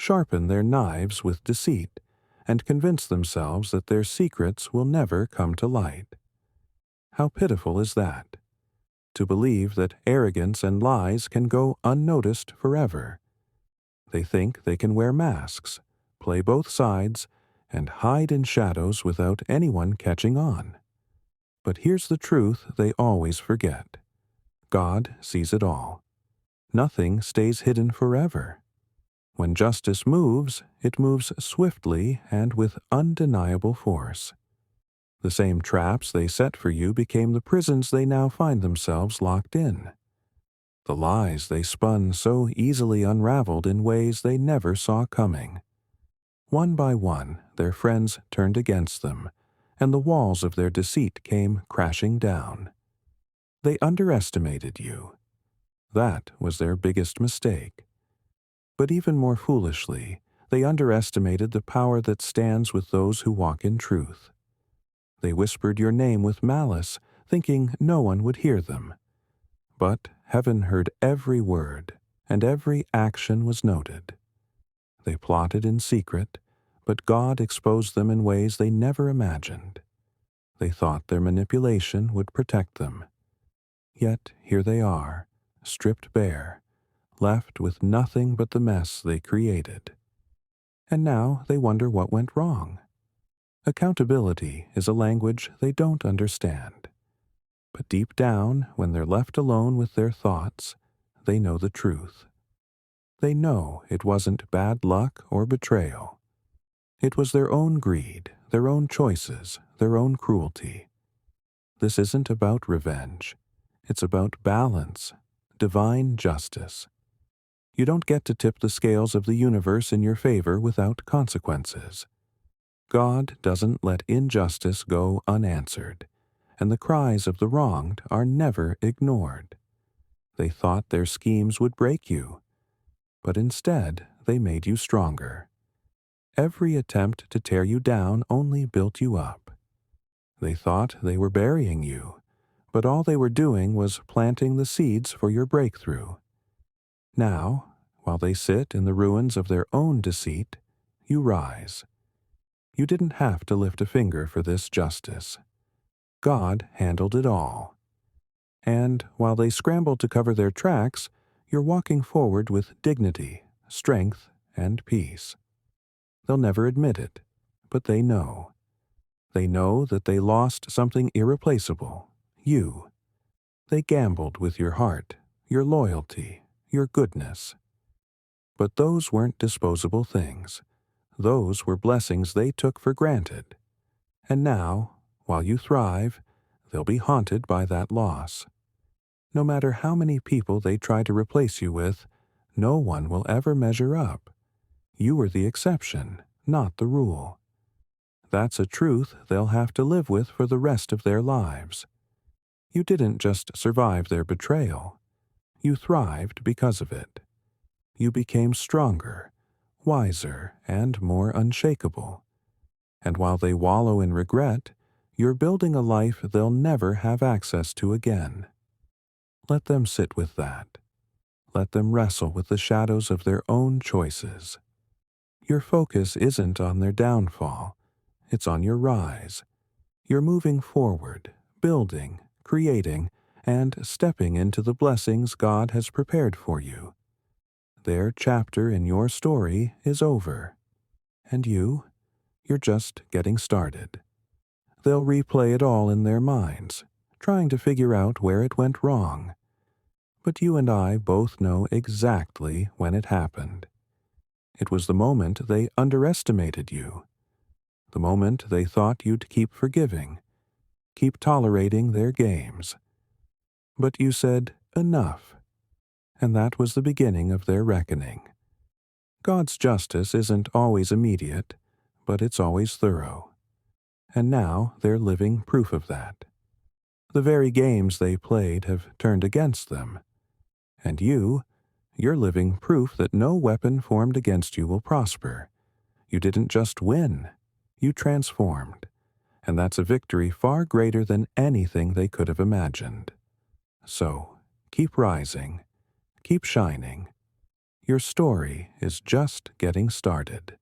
sharpen their knives with deceit and convince themselves that their secrets will never come to light. How pitiful is that? To believe that arrogance and lies can go unnoticed forever. They think they can wear masks, play both sides, and hide in shadows without anyone catching on. But here's the truth they always forget. God sees it all. Nothing stays hidden forever. When justice moves, it moves swiftly and with undeniable force. The same traps they set for you became the prisons they now find themselves locked in. The lies they spun so easily unraveled in ways they never saw coming. One by one, their friends turned against them, and the walls of their deceit came crashing down. They underestimated you. That was their biggest mistake. But even more foolishly, they underestimated the power that stands with those who walk in truth. They whispered your name with malice, thinking no one would hear them. But heaven heard every word, and every action was noted. They plotted in secret, but God exposed them in ways they never imagined. They thought their manipulation would protect them. Yet here they are, stripped bare, left with nothing but the mess they created. And now they wonder what went wrong. Accountability is a language they don't understand. But deep down, when they're left alone with their thoughts, they know the truth. They know it wasn't bad luck or betrayal. It was their own greed, their own choices, their own cruelty. This isn't about revenge. It's about balance, divine justice. You don't get to tip the scales of the universe in your favor without consequences. God doesn't let injustice go unanswered, and the cries of the wronged are never ignored. They thought their schemes would break you, but instead they made you stronger. Every attempt to tear you down only built you up. They thought they were burying you, but all they were doing was planting the seeds for your breakthrough. Now, while they sit in the ruins of their own deceit, you rise. You didn't have to lift a finger for this justice. God handled it all. And while they scramble to cover their tracks, you're walking forward with dignity, strength, and peace. They'll never admit it, but they know. They know that they lost something irreplaceable, you. They gambled with your heart, your loyalty, your goodness. But those weren't disposable things. Those were blessings they took for granted. And now, while you thrive, they'll be haunted by that loss. No matter how many people they try to replace you with, no one will ever measure up. You were the exception, not the rule. That's a truth they'll have to live with for the rest of their lives. You didn't just survive their betrayal. You thrived because of it. You became stronger, wiser, and more unshakable. And while they wallow in regret, you're building a life they'll never have access to again. Let them sit with that. Let them wrestle with the shadows of their own choices. Your focus isn't on their downfall. It's on your rise. You're moving forward, building, creating, and stepping into the blessings God has prepared for you. Their chapter in your story is over. And you're just getting started. They'll replay it all in their minds, trying to figure out where it went wrong. But you and I both know exactly when it happened. It was the moment they underestimated you. The moment they thought you'd keep forgiving, keep tolerating their games. But you said, enough. And that was the beginning of their reckoning. God's justice isn't always immediate, but it's always thorough. And now they're living proof of that. The very games they played have turned against them. And you're living proof that no weapon formed against you will prosper. You didn't just win, you transformed. And that's a victory far greater than anything they could have imagined. So, keep rising, keep shining. Your story is just getting started.